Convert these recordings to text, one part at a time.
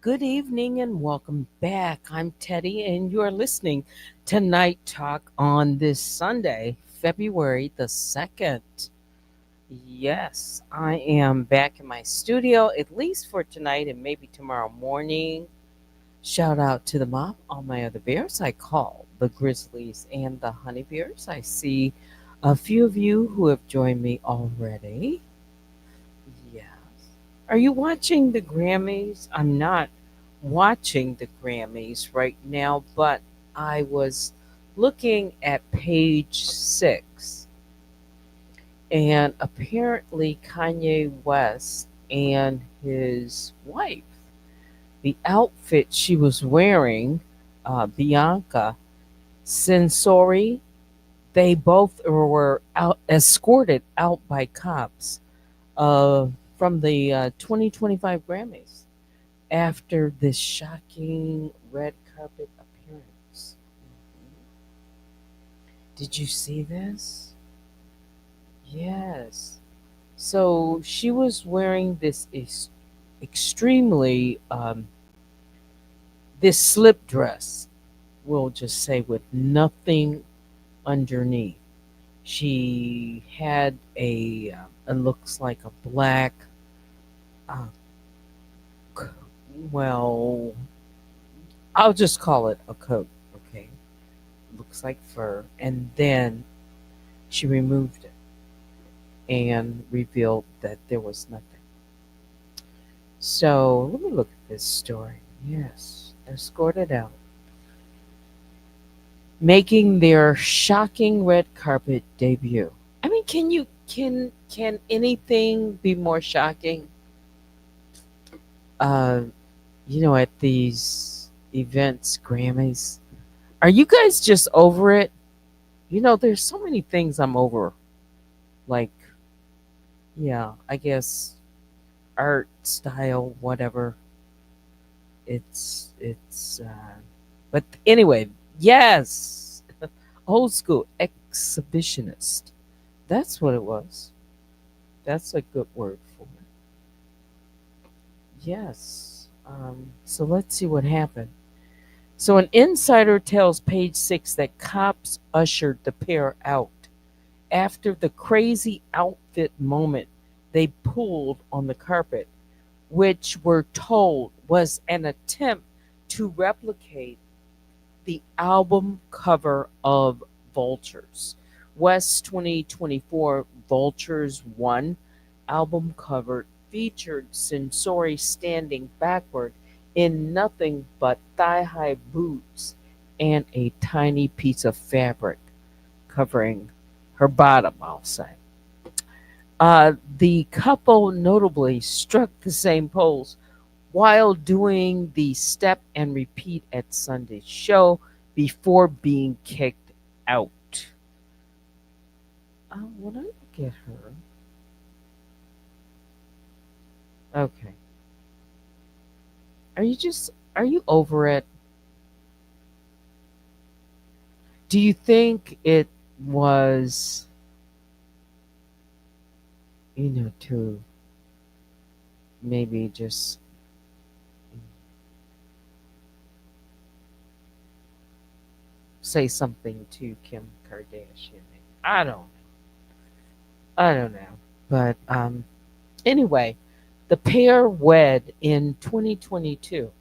Good evening and welcome back. I'm Teddy, and you're listening to Night Talk on this Sunday, February the 2nd. Yes, I am back in my studio, at least for tonight and maybe tomorrow morning. Shout out to the mom, all my other bears I call the Grizzlies and the Honey Bears. I see a few of you who have joined me already. Yes. Are you watching the Grammys? I'm not watching the Grammys right now, but I was looking at page 6, and apparently Kanye West and his wife, the outfit she was wearing, Bianca Sensori, they both were escorted out by cops uh, from the 2025 Grammys after this shocking red carpet appearance. Did you see this? Yes. So she was wearing this extremely this slip dress. We'll just say with nothing underneath. She had it looks like a black, uh, c- well, I'll just call it a coat, okay? Looks like fur. And then she removed it and revealed that there was nothing. So let me look at this story. Yes, escorted out, making their shocking red carpet debut. I mean, can anything be more shocking? Uh, at these events, Grammys. Are you guys just over it? There's so many things I'm over. Like, yeah, I guess art, style, whatever. But anyway, yes, old school exhibitionist. That's what it was. That's a good word for it. Yes. So let's see what happened. So an insider tells Page Six that cops ushered the pair out after the crazy outfit moment they pulled on the carpet, which we're told was an attempt to replicate the album cover of Vultures. West 2024 Vultures 1 album cover featured Sensori standing backward in nothing but thigh high boots and a tiny piece of fabric covering her bottom, I'll say. The couple notably struck the same pose while doing the step and repeat at Sunday's show before being kicked out. When I look at her, okay. Are you over it? Do you think it was, to maybe just say something to Kim Kardashian? I don't know. I don't know. But anyway, the pair wed in 2022,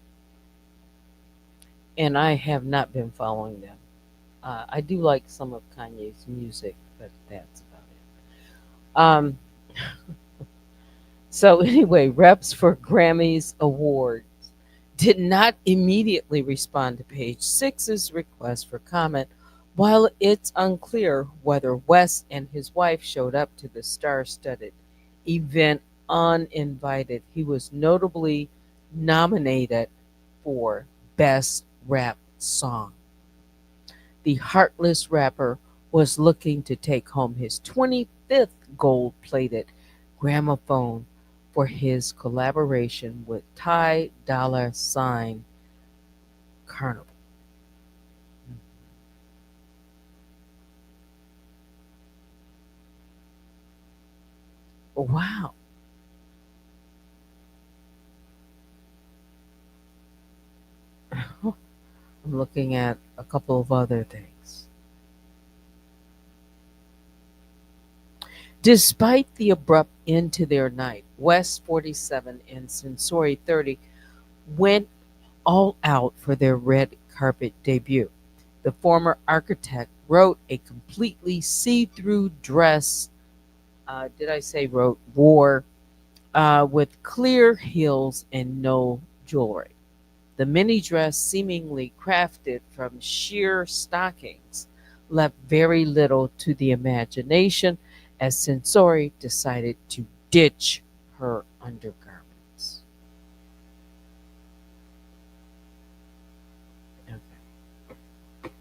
and I have not been following them. I do like some of Kanye's music, but that's about it. So anyway, reps for Grammys awards did not immediately respond to page six's request for comment. While it's unclear whether West and his wife showed up to the star studded event uninvited, he was notably nominated for Best Rap Song. The heartless rapper was looking to take home his 25th gold plated gramophone for his collaboration with Ty Dolla Sign Carnival. Wow. I'm looking at a couple of other things. Despite the abrupt end to their night, West 47 and Sensori 30 went all out for their red carpet debut. The former architect wrote a completely see through dress, did I say wrote? Wore, with clear heels and no jewelry. The mini dress, seemingly crafted from sheer stockings, left very little to the imagination as Sensori decided to ditch her undergarments. Okay.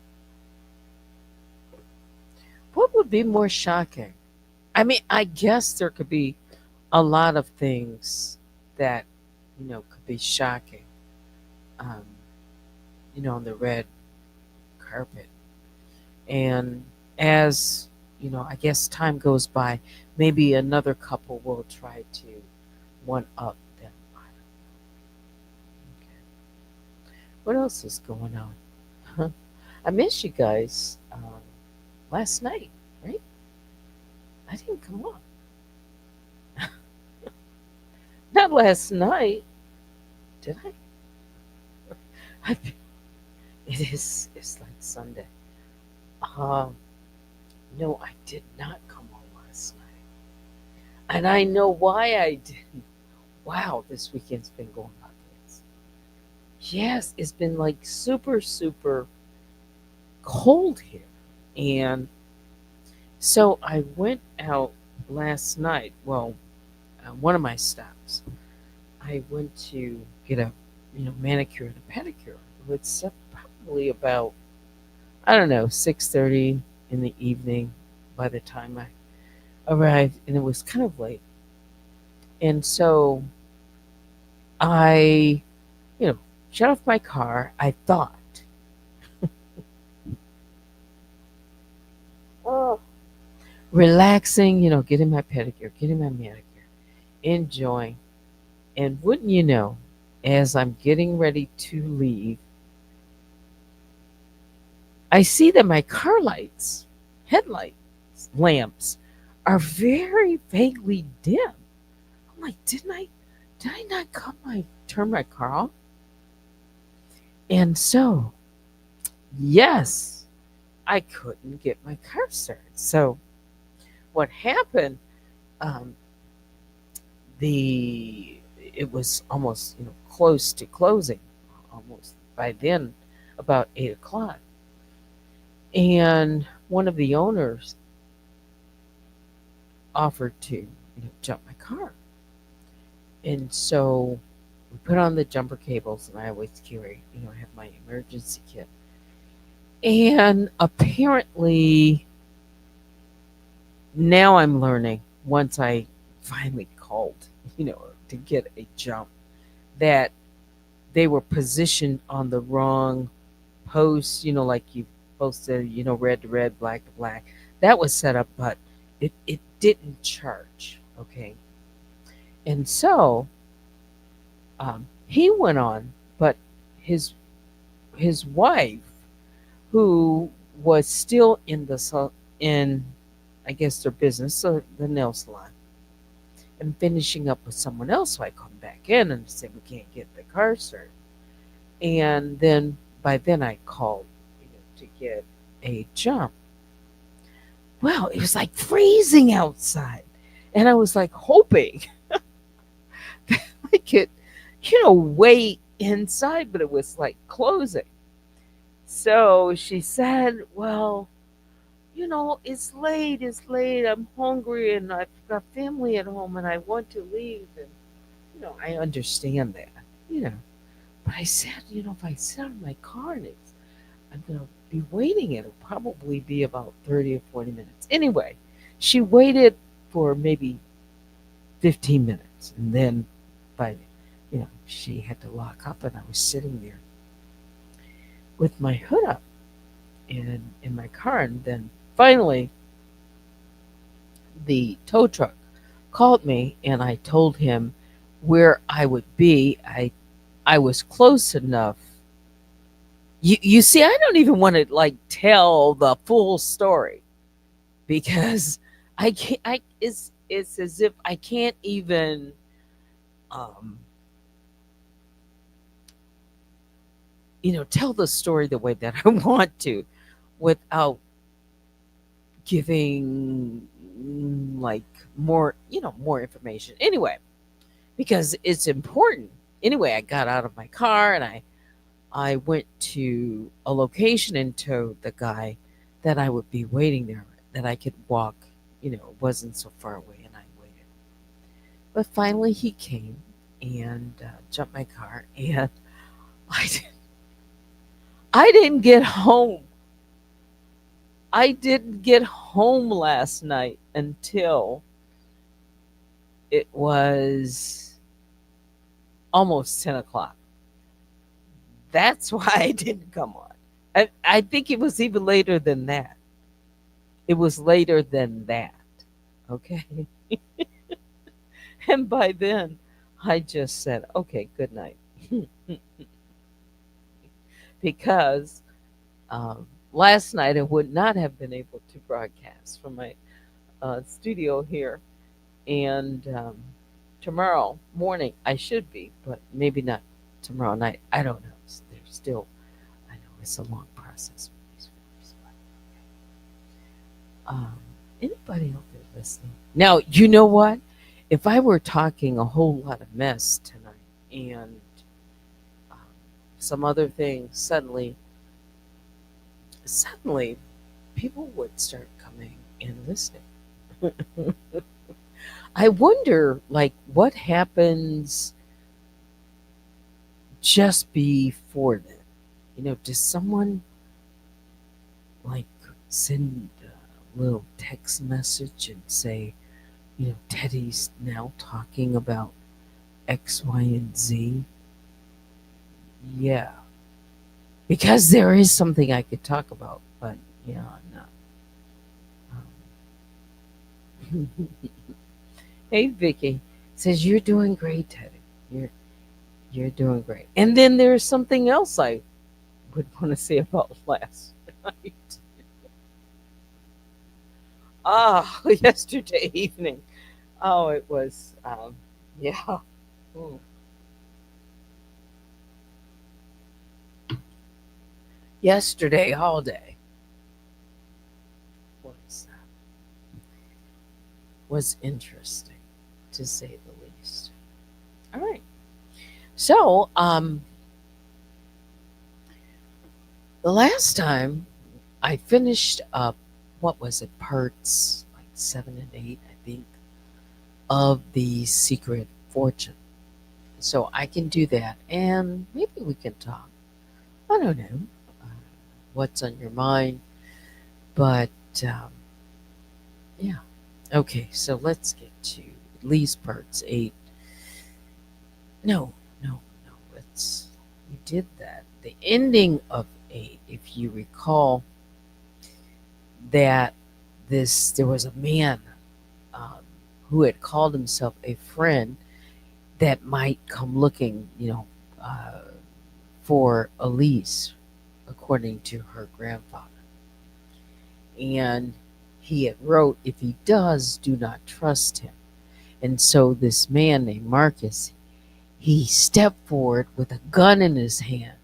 What would be more shocking? I mean, I guess there could be a lot of things that, could be shocking, um, on the red carpet. And as, I guess time goes by, maybe another couple will try to one up them. Okay. What else is going on? Huh. I missed you guys last night, right? I didn't come on. Not last night, did I? I it's like Sunday. Um, no, I did not come on last night. And I know why I didn't. Wow, this weekend's been going by fast. Yes, it's been like super, super cold here. And so I went out last night. Well, one of my stops. I went to get a manicure and a pedicure. It's probably about, I don't know, 6:30 in the evening by the time I arrived, and it was kind of late. And so I, you know, shut off my car. I thought, oh, relaxing, getting my pedicure, getting my manicure, enjoying. And wouldn't you know, as I'm getting ready to leave, I see that my car lights, headlights, lamps are very vaguely dim. I'm like, did I not turn my car off? And so, yes, I couldn't get my car started. So what happened? Um, it was almost close to closing, almost by then, about 8 o'clock, and one of the owners offered to jump my car, and so we put on the jumper cables, and I always carry I have my emergency kit, and apparently now I'm learning once I finally called to get a jump that they were positioned on the wrong post, like you posted, red to red, black to black. That was set up, but it didn't charge. Okay. And so he went on, but his his wife, who was still in in, I guess, their business, so the nail salon, and finishing up with someone else. So I come back in and said, we can't get the car started. And then by then I called to get a jump. Well, it was like freezing outside. And I was like hoping that I could, wait. inside, but it was like closing. So she said, "Well, it's late. I'm hungry and I've got family at home and I want to leave." And, I understand that, you know. But I said, if I sit in my car and I'm going to be waiting, it'll probably be about 30 or 40 minutes. Anyway, she waited for maybe 15 minutes. And then she had to lock up and I was sitting there with my hood up in my car. And then finally, the tow truck called me and I told him where I would be. I was close enough. You see, I don't even want to like tell the full story because I can't. It's as if I can't even um, tell the story the way that I want to without giving like more information. Anyway, because it's important. Anyway, I got out of my car and I went to a location and told the guy that I would be waiting there, that I could walk, it wasn't so far away, and I waited. But finally he came and jumped my car, and I, didn't- I didn't get home. I didn't get home last night until it was almost 10 o'clock. That's why I didn't come on. I think it was even later than that. It was later than that. Okay. And by then, I just said, okay, good night. Because last night I would not have been able to broadcast from my studio here. And tomorrow morning I should be, but maybe not tomorrow night. I don't know. There's still, I know it's a long process with these films, but anybody out there listening? Now, you know what? If I were talking a whole lot of mess tonight and um, some other things, suddenly people would start coming and listening. I wonder, like, what happens just before then? Does someone like send a little text message and say, Teddy's now talking about X, Y, and Z? Yeah, because there is something I could talk about, but yeah, I'm not. Hey, Vicky says you're doing great, Teddy. You're doing great. And then there's something else I would want to say about last night. Yesterday evening. Oh, it was, yeah. Mm. Yesterday all day was was interesting, to say the least. All right. So, the last time I finished up, what was it, parts like 7 and 8, I think, of The Secret Fortune. So I can do that and maybe we can talk. I don't know uh, what's on your mind, but um, yeah. Okay, so let's get to at least parts 8. No, no, no. We did that. The ending of 8, if you recall, that there was a man um, who had called himself a friend that might come looking, uh, for Elise, according to her grandfather. And he had wrote, if he does, do not trust him. And so this man named Marcus, he stepped forward with a gun in his hand,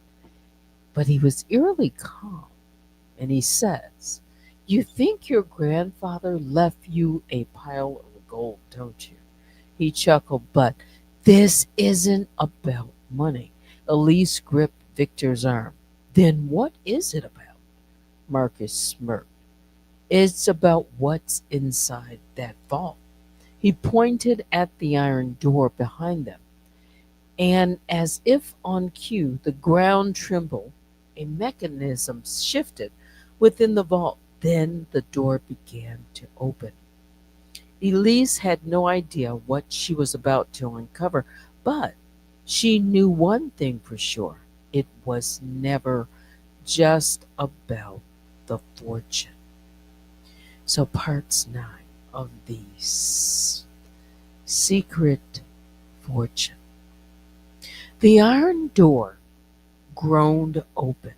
but he was eerily calm. And he says, "You think your grandfather left you a pile of gold, don't you?" He chuckled, "But this isn't about money. Elise gripped Victor's arm. Then what is it about? Marcus smirked. It's about what's inside that vault. He pointed at the iron door behind them, and as if on cue, the ground trembled. A mechanism shifted within the vault. Then the door began to open. Elise had no idea what she was about to uncover, but she knew one thing for sure. It was never just about the fortune. So, parts 9 of the secret fortune. The iron door groaned open,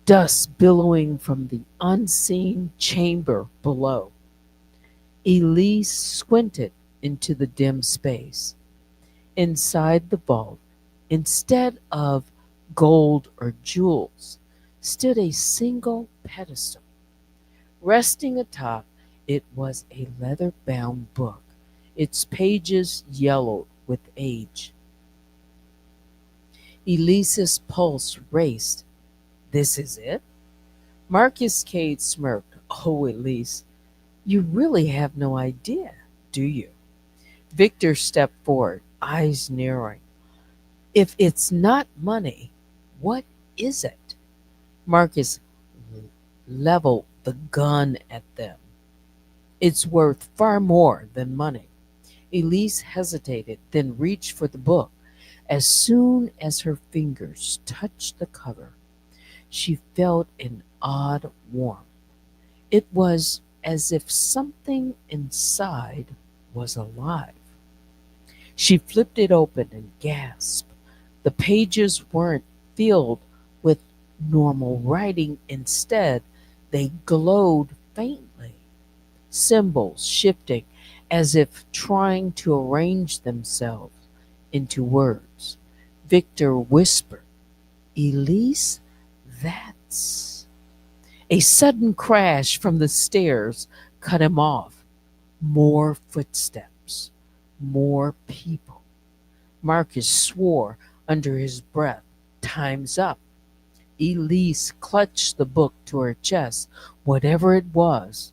dust billowing from the unseen chamber below. Elise squinted into the dim space. Inside the vault, instead of gold or jewels, stood a single pedestal. Resting atop it was a leather bound book, its pages yellowed with age. Elise's pulse raced. This is it? Marcus Cade smirked. Oh, Elise, you really have no idea, do you? Victor stepped forward, eyes narrowing. If it's not money, what is it? Marcus leveled the gun at them. It's worth far more than money. Elise hesitated, then reached for the book. As soon as her fingers touched the cover, she felt an odd warmth. It was as if something inside was alive. She flipped it open and gasped. The pages weren't filled with normal writing. Instead, they glowed faintly, symbols shifting as if trying to arrange themselves into words. Victor whispered, Elise, that's. A sudden crash from the stairs cut him off. More footsteps, more people. Marcus swore under his breath, time's up. Elise clutched the book to her chest. Whatever it was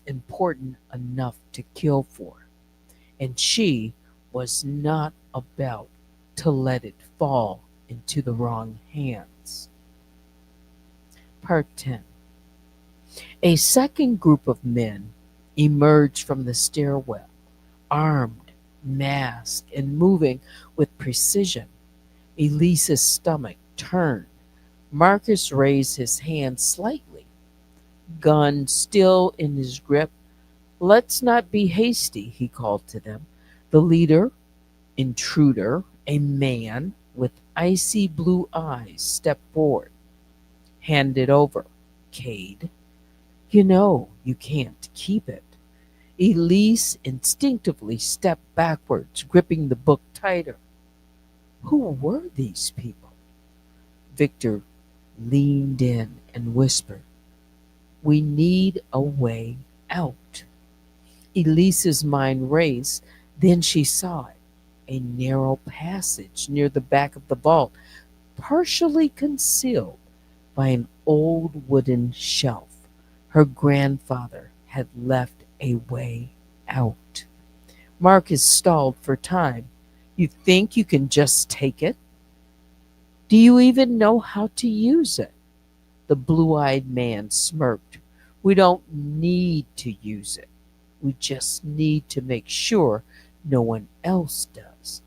important enough to kill for, and she was not about to let it fall into the wrong hands. Part 10. A second group of men emerged from the stairwell, armed, masked, and moving with precision. Elise's stomach turned. Marcus raised his hand slightly, gun still in his grip. Let's not be hasty, he called to them. The leader, intruder, a man with icy blue eyes, stepped forward. Hand it over, Cade. You know you can't keep it. Elise instinctively stepped backwards, gripping the book tighter. Who were these people? Victor leaned in and whispered, We need a way out. Elise's mind raced. Then she saw it. A narrow passage near the back of the vault, partially concealed by an old wooden shelf. Her grandfather had left a way out. Marcus stalled for time. You think you can just take it? Do you even know how to use it? The blue-eyed man smirked. We don't need to use it. We just need to make sure no one else does.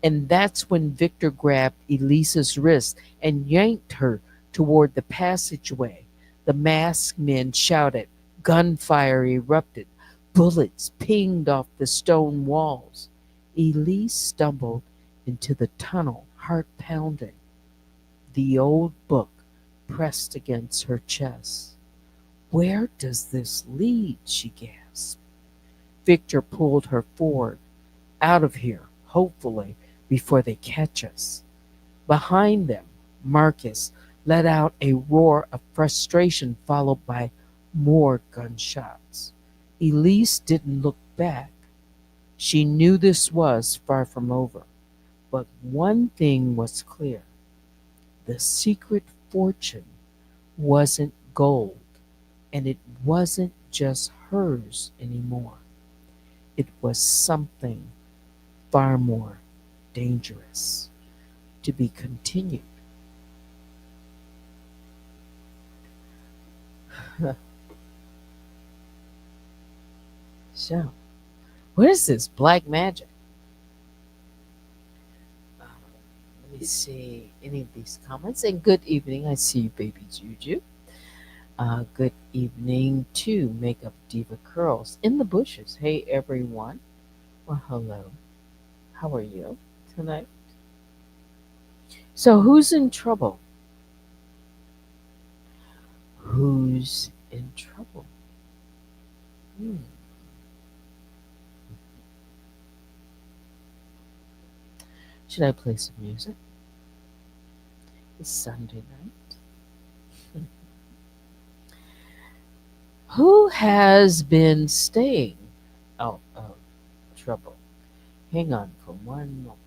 And that's when Victor grabbed Elisa's wrist and yanked her toward the passageway. The masked men shouted. Gunfire erupted. Bullets pinged off the stone walls. Elise stumbled into the tunnel, heart pounding. The old book pressed against her chest. Where does this lead? She gasped. Victor pulled her forward. Out of here, hopefully, before they catch us. Behind them, Marcus let out a roar of frustration followed by more gunshots. Elise didn't look back. She knew this was far from over. But one thing was clear: the secret fortune wasn't gold, and it wasn't just hers anymore. It was something far more dangerous, to be continued. So, what is this black magic? Uh, Let me see any of these comments. And good evening. I see you, baby Juju. Good evening to Makeup Diva Curls in the bushes. Hey, everyone. Well, hello. How are you tonight? So, who's in trouble? Who's in trouble? Hmm. Should I play some music? It's Sunday night. Who has been staying out of trouble? Hang on for one moment.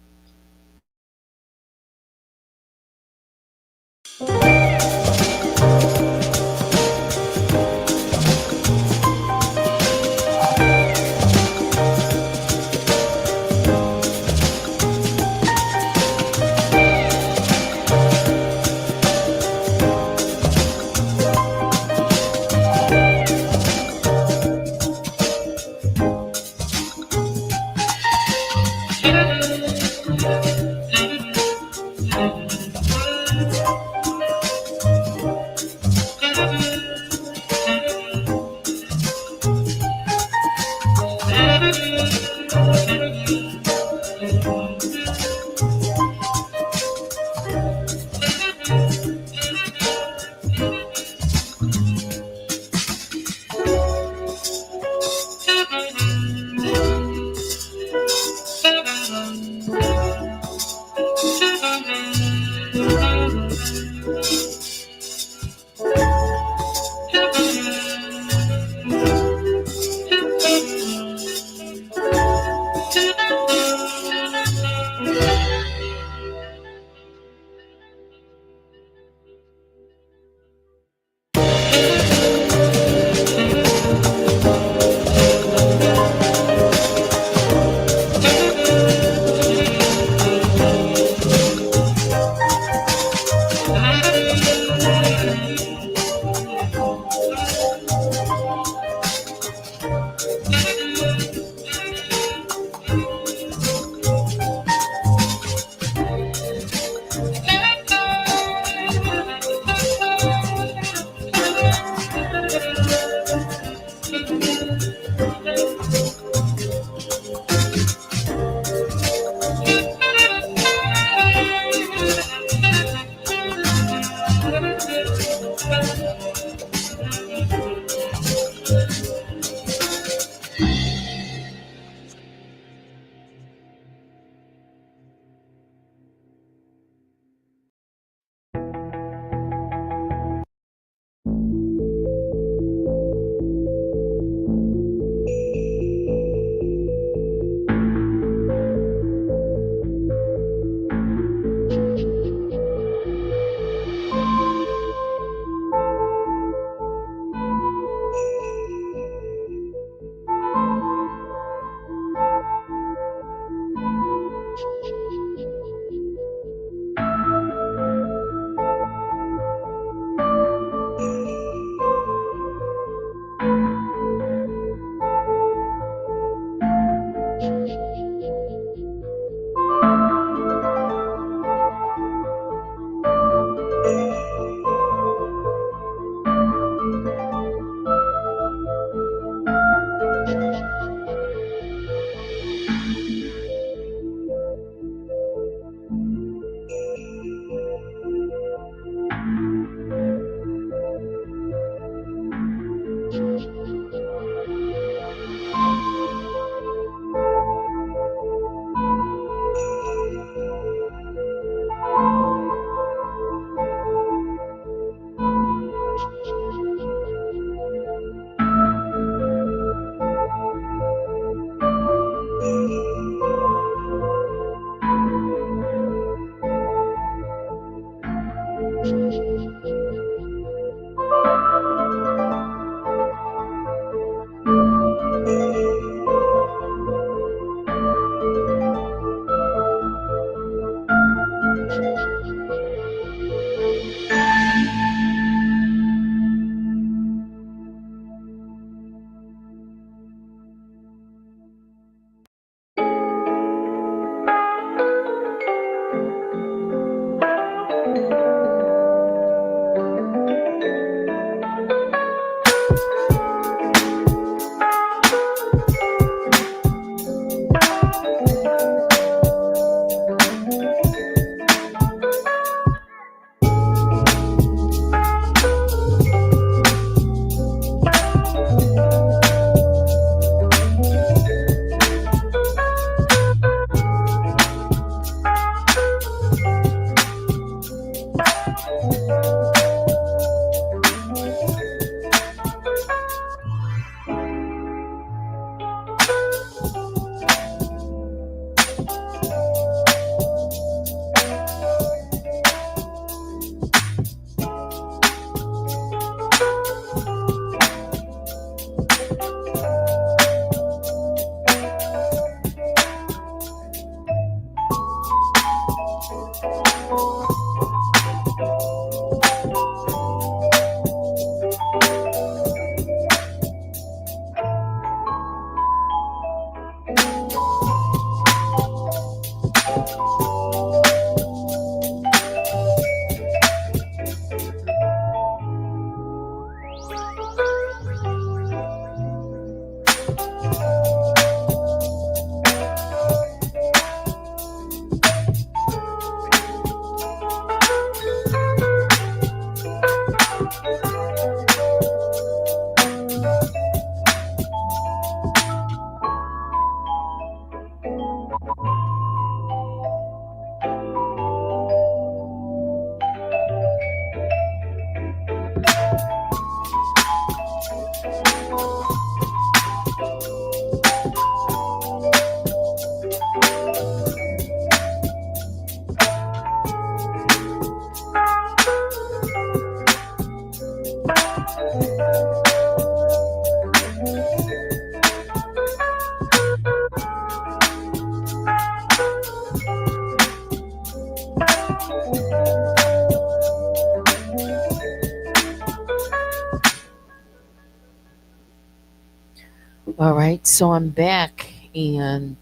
All right, so I'm back, and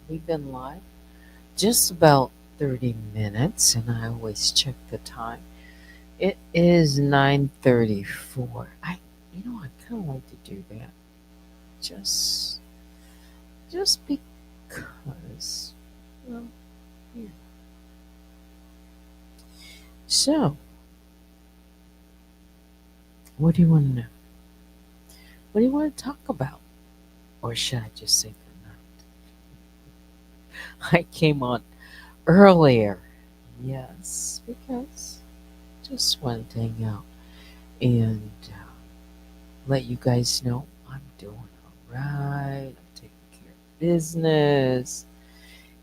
we've been live just about 30 minutes, and I always check the time. It is 9:34. I kind of like to do that, just just because. Well, yeah. So, what do you want to know? What do you want to talk about, or should I just say good night? I came on earlier, yes, because just wanted to hang out and let you guys know I'm doing all right. I'm taking care of business.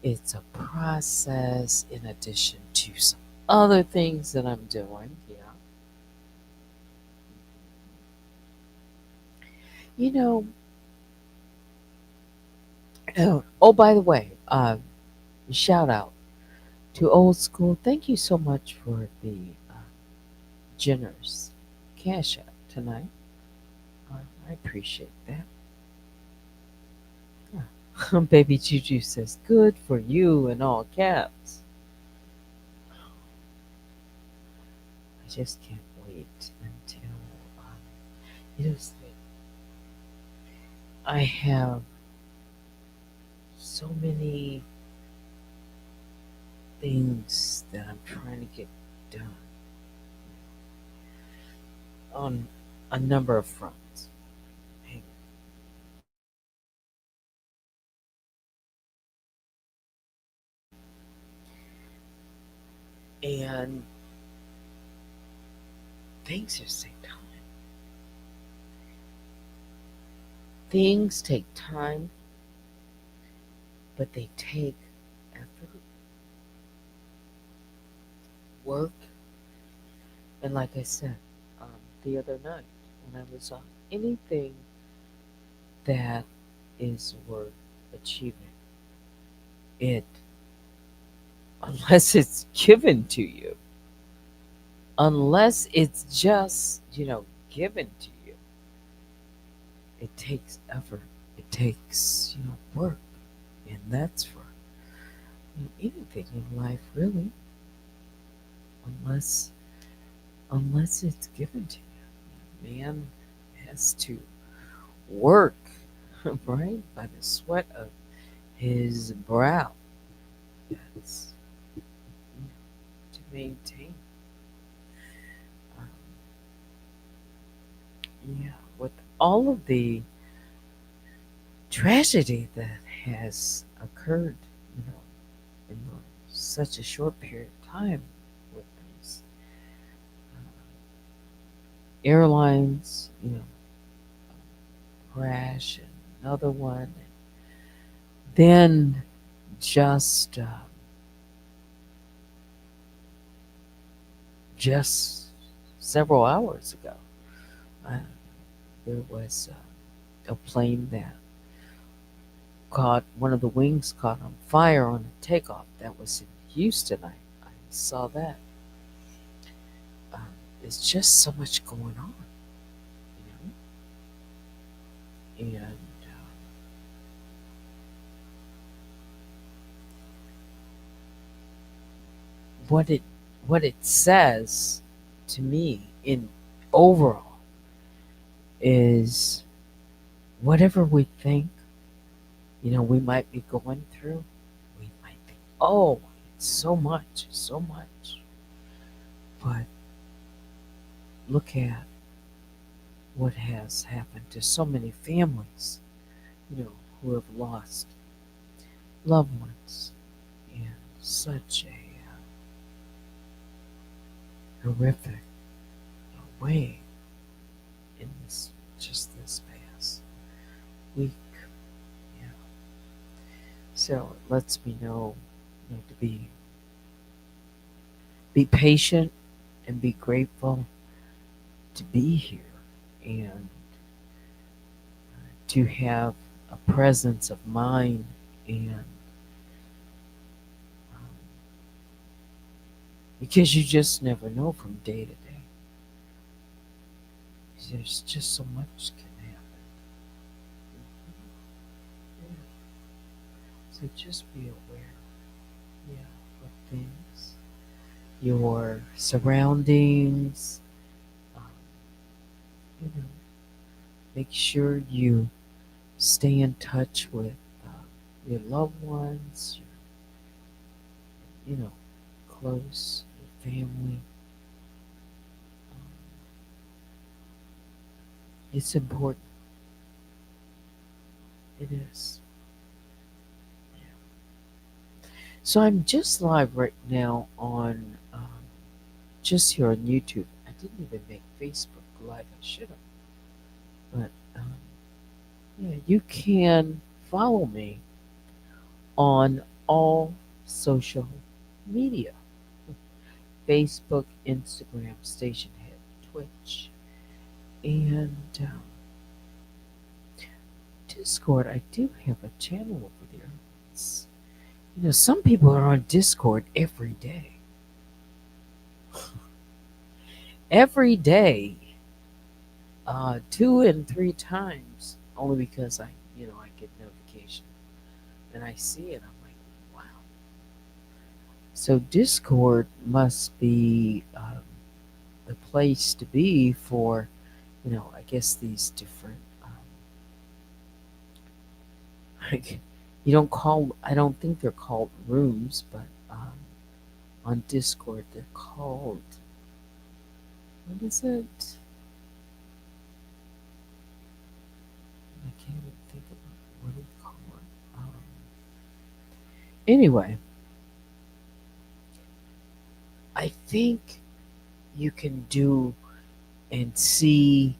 It's a process in addition to some other things that I'm doing. Yeah. You know, oh, by the way, shout out to Old School. Thank you so much for the generous cash app tonight. I appreciate that. Yeah. Baby Juju says, good for you in all caps. I just can't wait until you know, I have so many things that I'm trying to get done on a number of fronts. And things just take time. Things take time, but they take effort, work, And like I said the other night when I was on, anything that is worth achieving, it, unless it's given to you, unless it's just, given to you, it takes effort. It takes, work. And that's for anything in life, really, unless it's given to you. Man has to work, right, by the sweat of his brow. That's to maintain. Um, yeah, with all of the tragedy that has occurred, in such a short period of time, with these airlines, crash and another one, then just several hours ago, uh, there was a plane that caught one of the wings caught on fire on a takeoff. That was in Houston. I saw that. Um, there's just so much going on, and what it says to me in overall is whatever we think, we might be going through, we might think, oh, it's so much. But look at what has happened to so many families, who have lost loved ones in such a horrific way in this past week. Yeah. So it lets me know, to be patient and be grateful to be here and to have a presence of mind and um, because you just never know from day to day. There's just so much can happen. Yeah. So just be aware, yeah, of things, your surroundings. Um, you know, make sure you stay in touch with your loved ones, your close, your family. Um, it's important. It is. Yeah. So I'm just live right now on just here on YouTube. I didn't even make Facebook live. I should have, but yeah, you can follow me on all social media: Facebook, Instagram, Stationhead, Twitch, and Discord. I do have a channel over there. It's, some people are on Discord every day. Every day, 2 and 3 times, only because I get notification and I see it. I'm like, wow. So Discord must be the place to be for, I guess these different. Like, you don't call. I don't think they're called rooms, but on Discord they're called. What is it? I can't even think of it. What do you call it? Anyway, I think you can do and see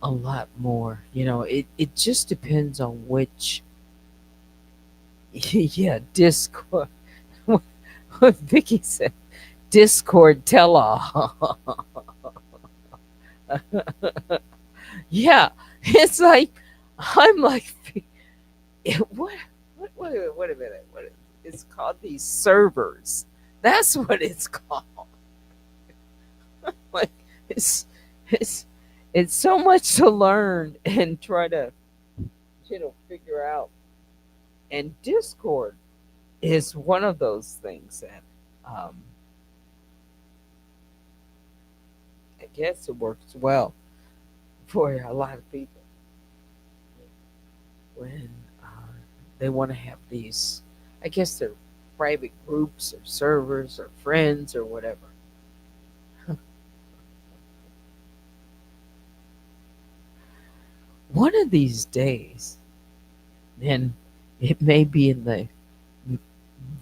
a lot more. It just depends on which. Yeah, Discord. What Vicky said, Discord tell all. Yeah, it's like I'm like, what? Wait a minute. It's called these servers. That's what it's called. Like it's it's it's so much to learn and try to figure out. And Discord is one of those things that um, I guess it works well for a lot of people when they want to have these. I guess they're private groups or servers or friends or whatever. One of these days, and it may be in the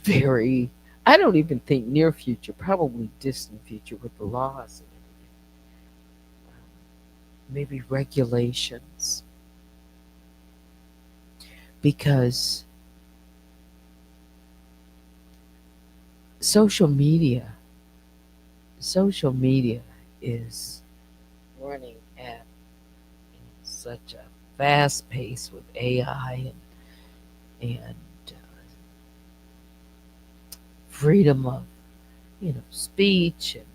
very, I don't even think near future, probably distant future with the laws and maybe regulations, because social media, social media is running at such a fast pace with AI and freedom of speech and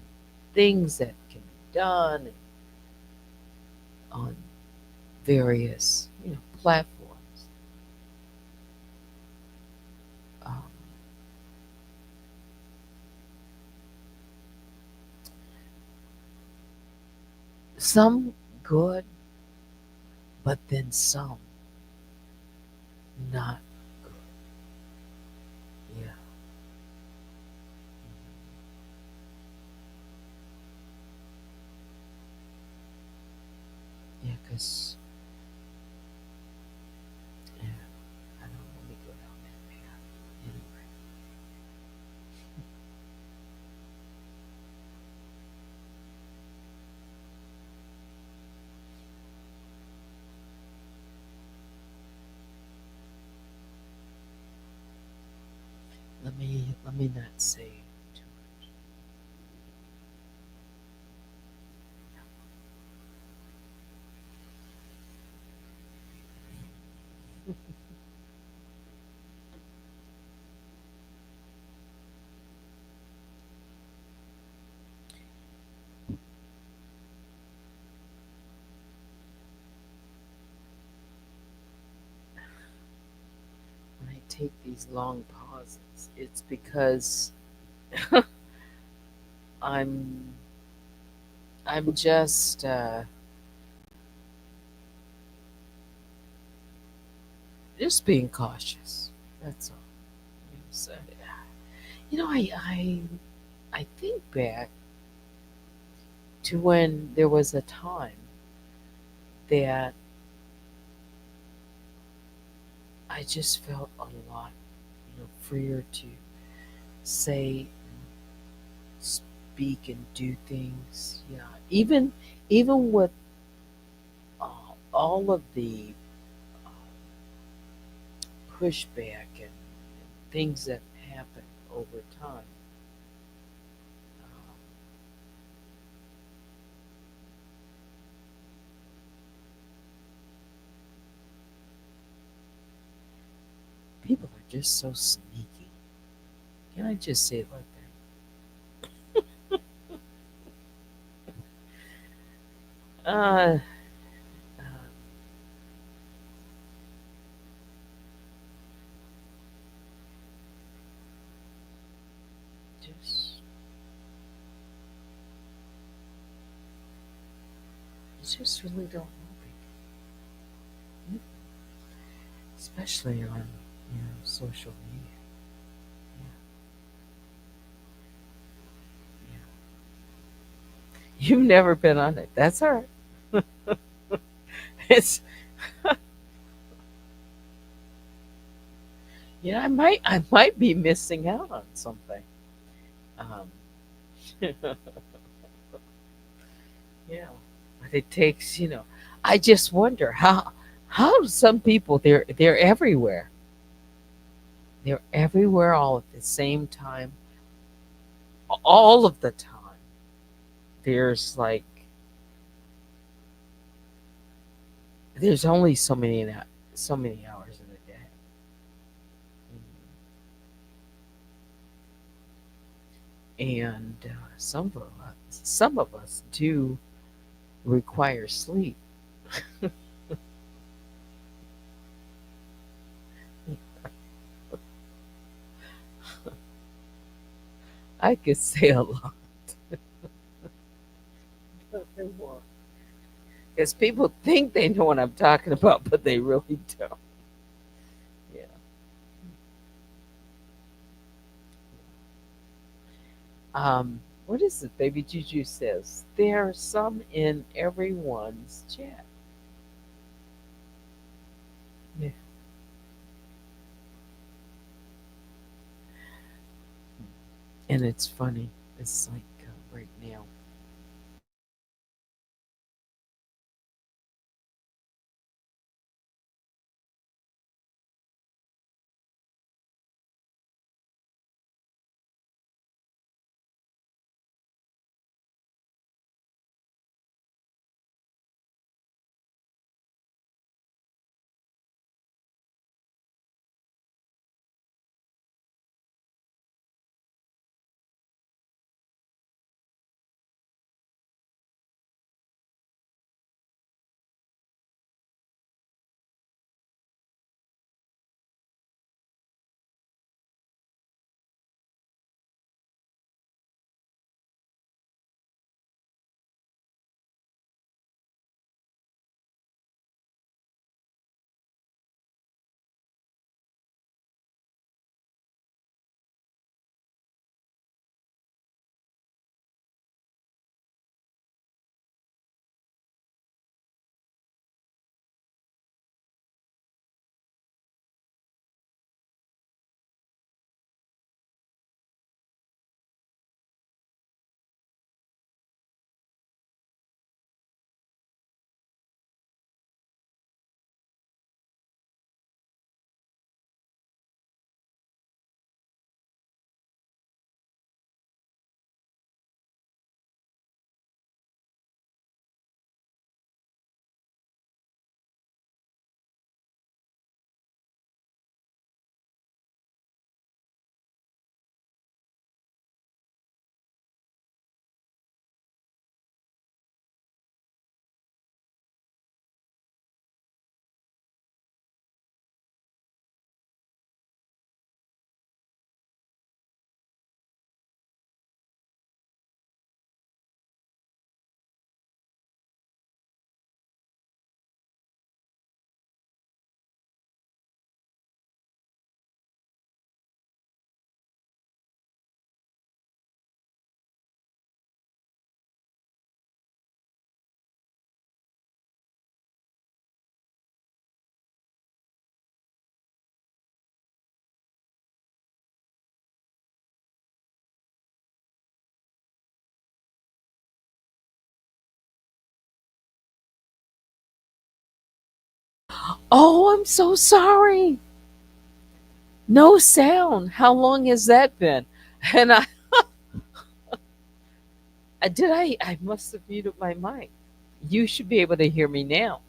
things that can be done on various platforms. Um, some good, but then some not good. Yeah, yeah, because yeah, I don't want to go down that path anyway. Let me not say too much. When I take these long pauses, it's because I'm I'm just being cautious. That's all. So, I think back to when there was a time that I just felt a lot, freer to say, speak, and do things. Yeah, even with all of the uh, pushback and things that happen over time. Um, People are just so sneaky. Can I just say it like that? Uh, just, I just really don't know people, especially on social media. Yeah, yeah. You've never been on it. That's all right. It's I might be missing out on something. Um, yeah, but it takes. I just wonder how do some people they're everywhere. They're everywhere all at the same time. all of the time. There's like there's only so many hours in a day. And some of us do require sleep. I could say a lot, because people think they know what I'm talking about, but they really don't. Yeah. What is it? Baby Juju says there are some in everyone's chat. Yeah. And it's funny. It's like right now. Oh, I'm so sorry. No sound. How long has that been? And I must have muted my mic. You should be able to hear me now.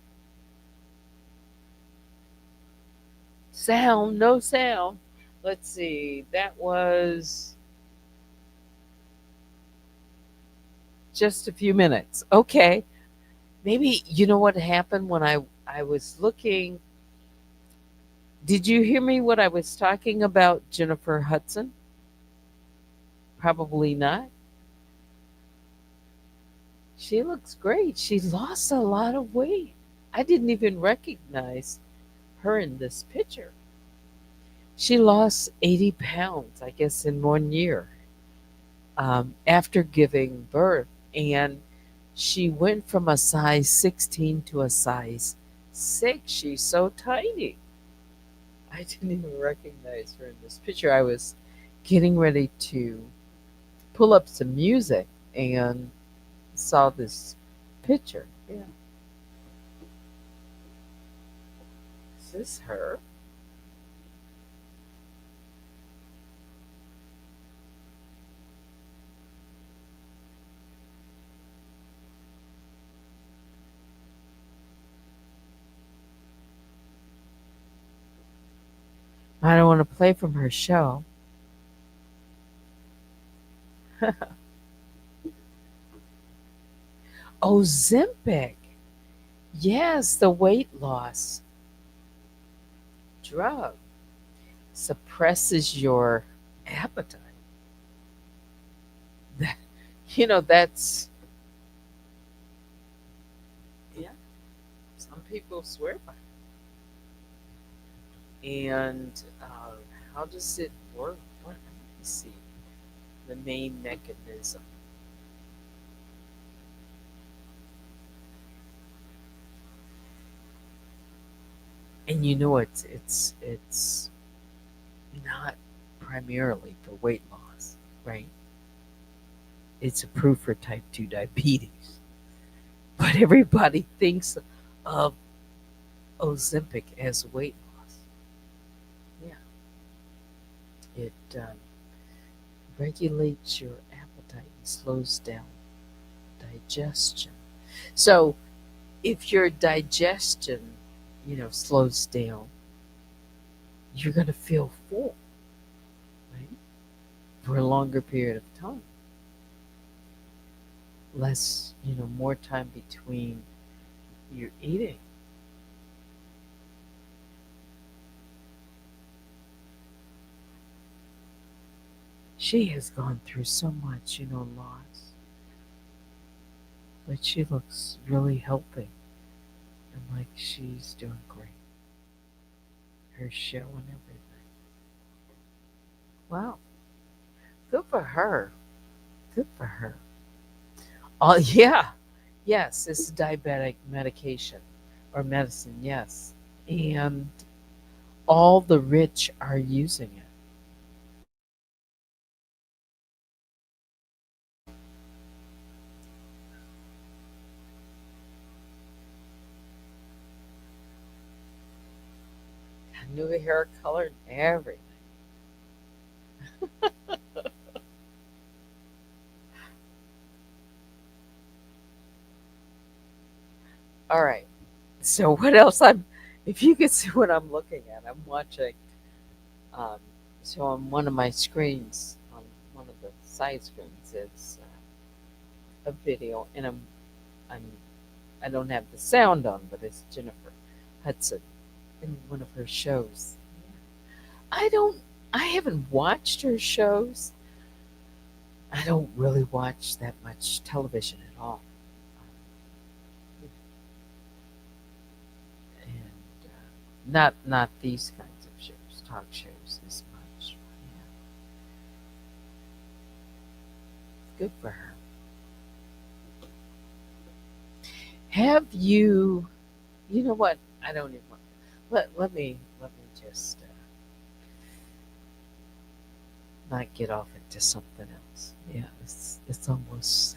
Sound, no sound. Let's see. That was just a few minutes. Okay. Maybe you know what happened when I was looking. Did you hear me what I was talking about Jennifer Hudson? Probably not. She looks great. She lost a lot of weight. I didn't even recognize her in this picture. She lost 80 pounds, I guess, in 1 year, after giving birth. And she went from a size 16 to a size 6. She's so tiny. I didn't even recognize her in this picture. I was getting ready to pull up some music and saw this picture. Yeah. Is this her? I don't want to play from her show. Ozempic. Yes, the weight loss drug suppresses your appetite. That- that's, yeah, some people swear by it. And how does it work? Let me see the main mechanism. And it's not primarily for weight loss, right? It's approved for type 2 diabetes. But everybody thinks of Ozempic as weight loss. Yeah, it regulates your appetite and slows down digestion. So if your digestion, slows down, you're going to feel full, right? For a longer period of time. Less, more time between your eating. She has gone through so much, loss, but she looks really healthy and like she's doing great. Her show and everything. Wow, good for her. Good for her. Oh, yeah. Yes, it's diabetic medication or medicine, yes. And all the rich are using it. New hair color and everything. All right. So what else if you could see what I'm looking at, I'm watching, um, so on one of my screens, on one of the side screens is a video, and I'm, I don't have the sound on, but it's Jennifer Hudson in one of her shows. I don't, I haven't watched her shows. I don't really watch that much television at all. And not these kinds of shows, talk shows as much. Yeah, good for her. Have you? You know what? I don't even. Let me just not get off into something else. Yeah, it's almost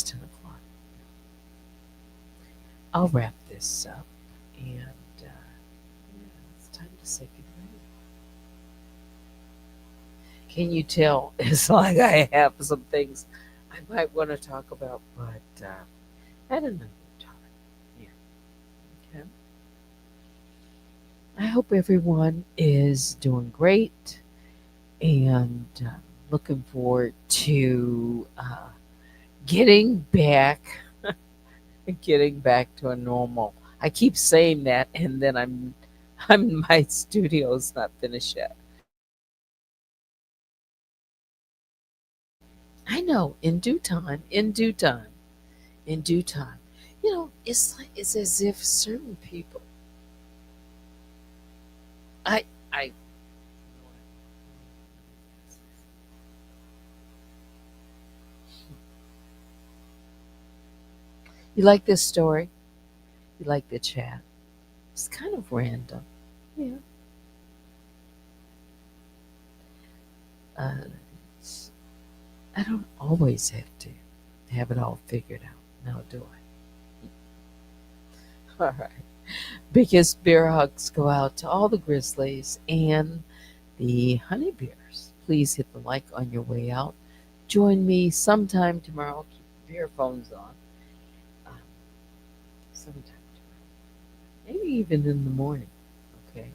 10 o'clock. I'll wrap this up, and yeah, it's time to say goodnight. Can you tell? It's like I have some things I might want to talk about, but at another time. Yeah. Okay. I hope everyone is doing great and looking forward to getting back, getting back to a normal. I keep saying that, and then my studio's not finished yet. I know, in due time, in due time, in due time. It's as if certain people, I you like this story? You like the chat? It's kind of random. Yeah. Uh, it's- I don't always have to have it all figured out. Now, do I? All right. Biggest bear hugs go out to all the grizzlies and the honey bears. Please hit the like on your way out. Join me sometime tomorrow. Keep your earphones on. Um, sometime tomorrow. Maybe even in the morning. Okay.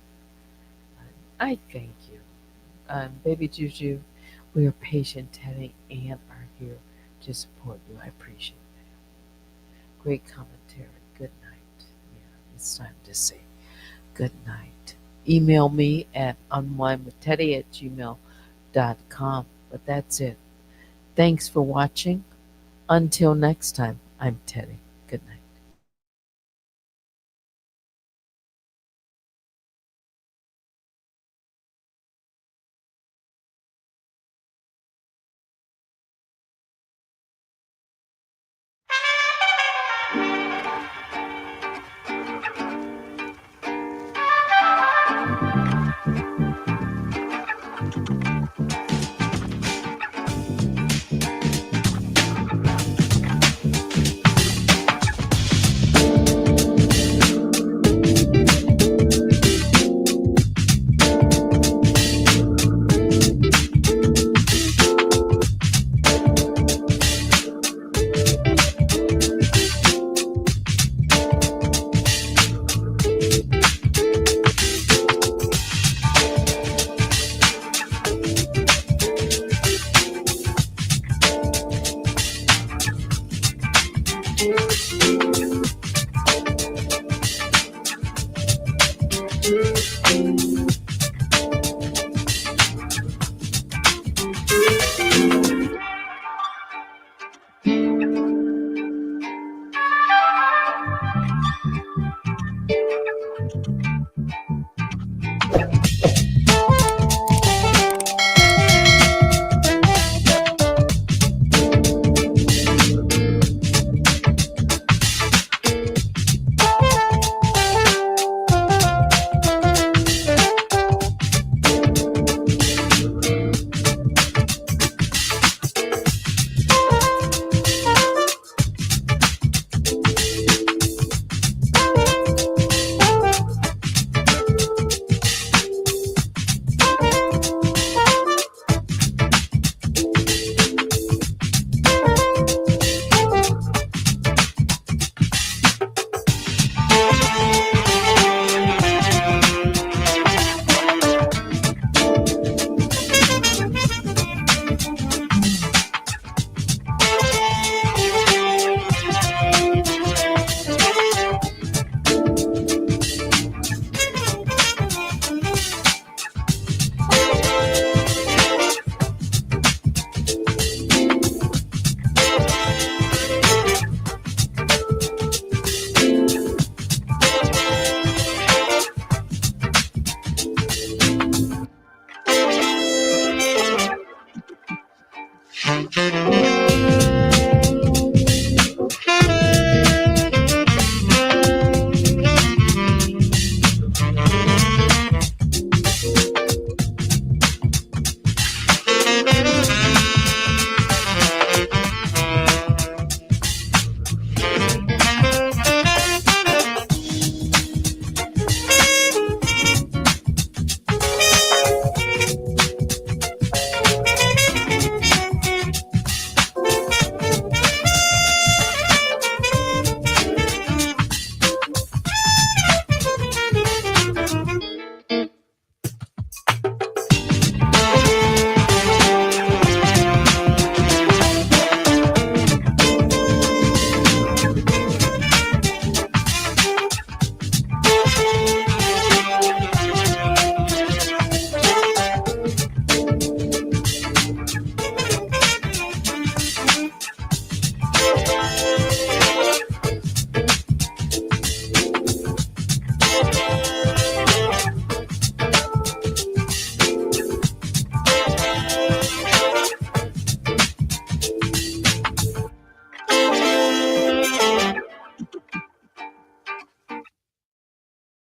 I thank you. Baby Juju, we are patient, Teddy, and are here to support you. I appreciate that. Great commentary. Good night. Yeah, it's time to say good night. Email me at unwinewithteddy@gmail.com. But that's it. Thanks for watching. Until next time, I'm Teddy. Good night.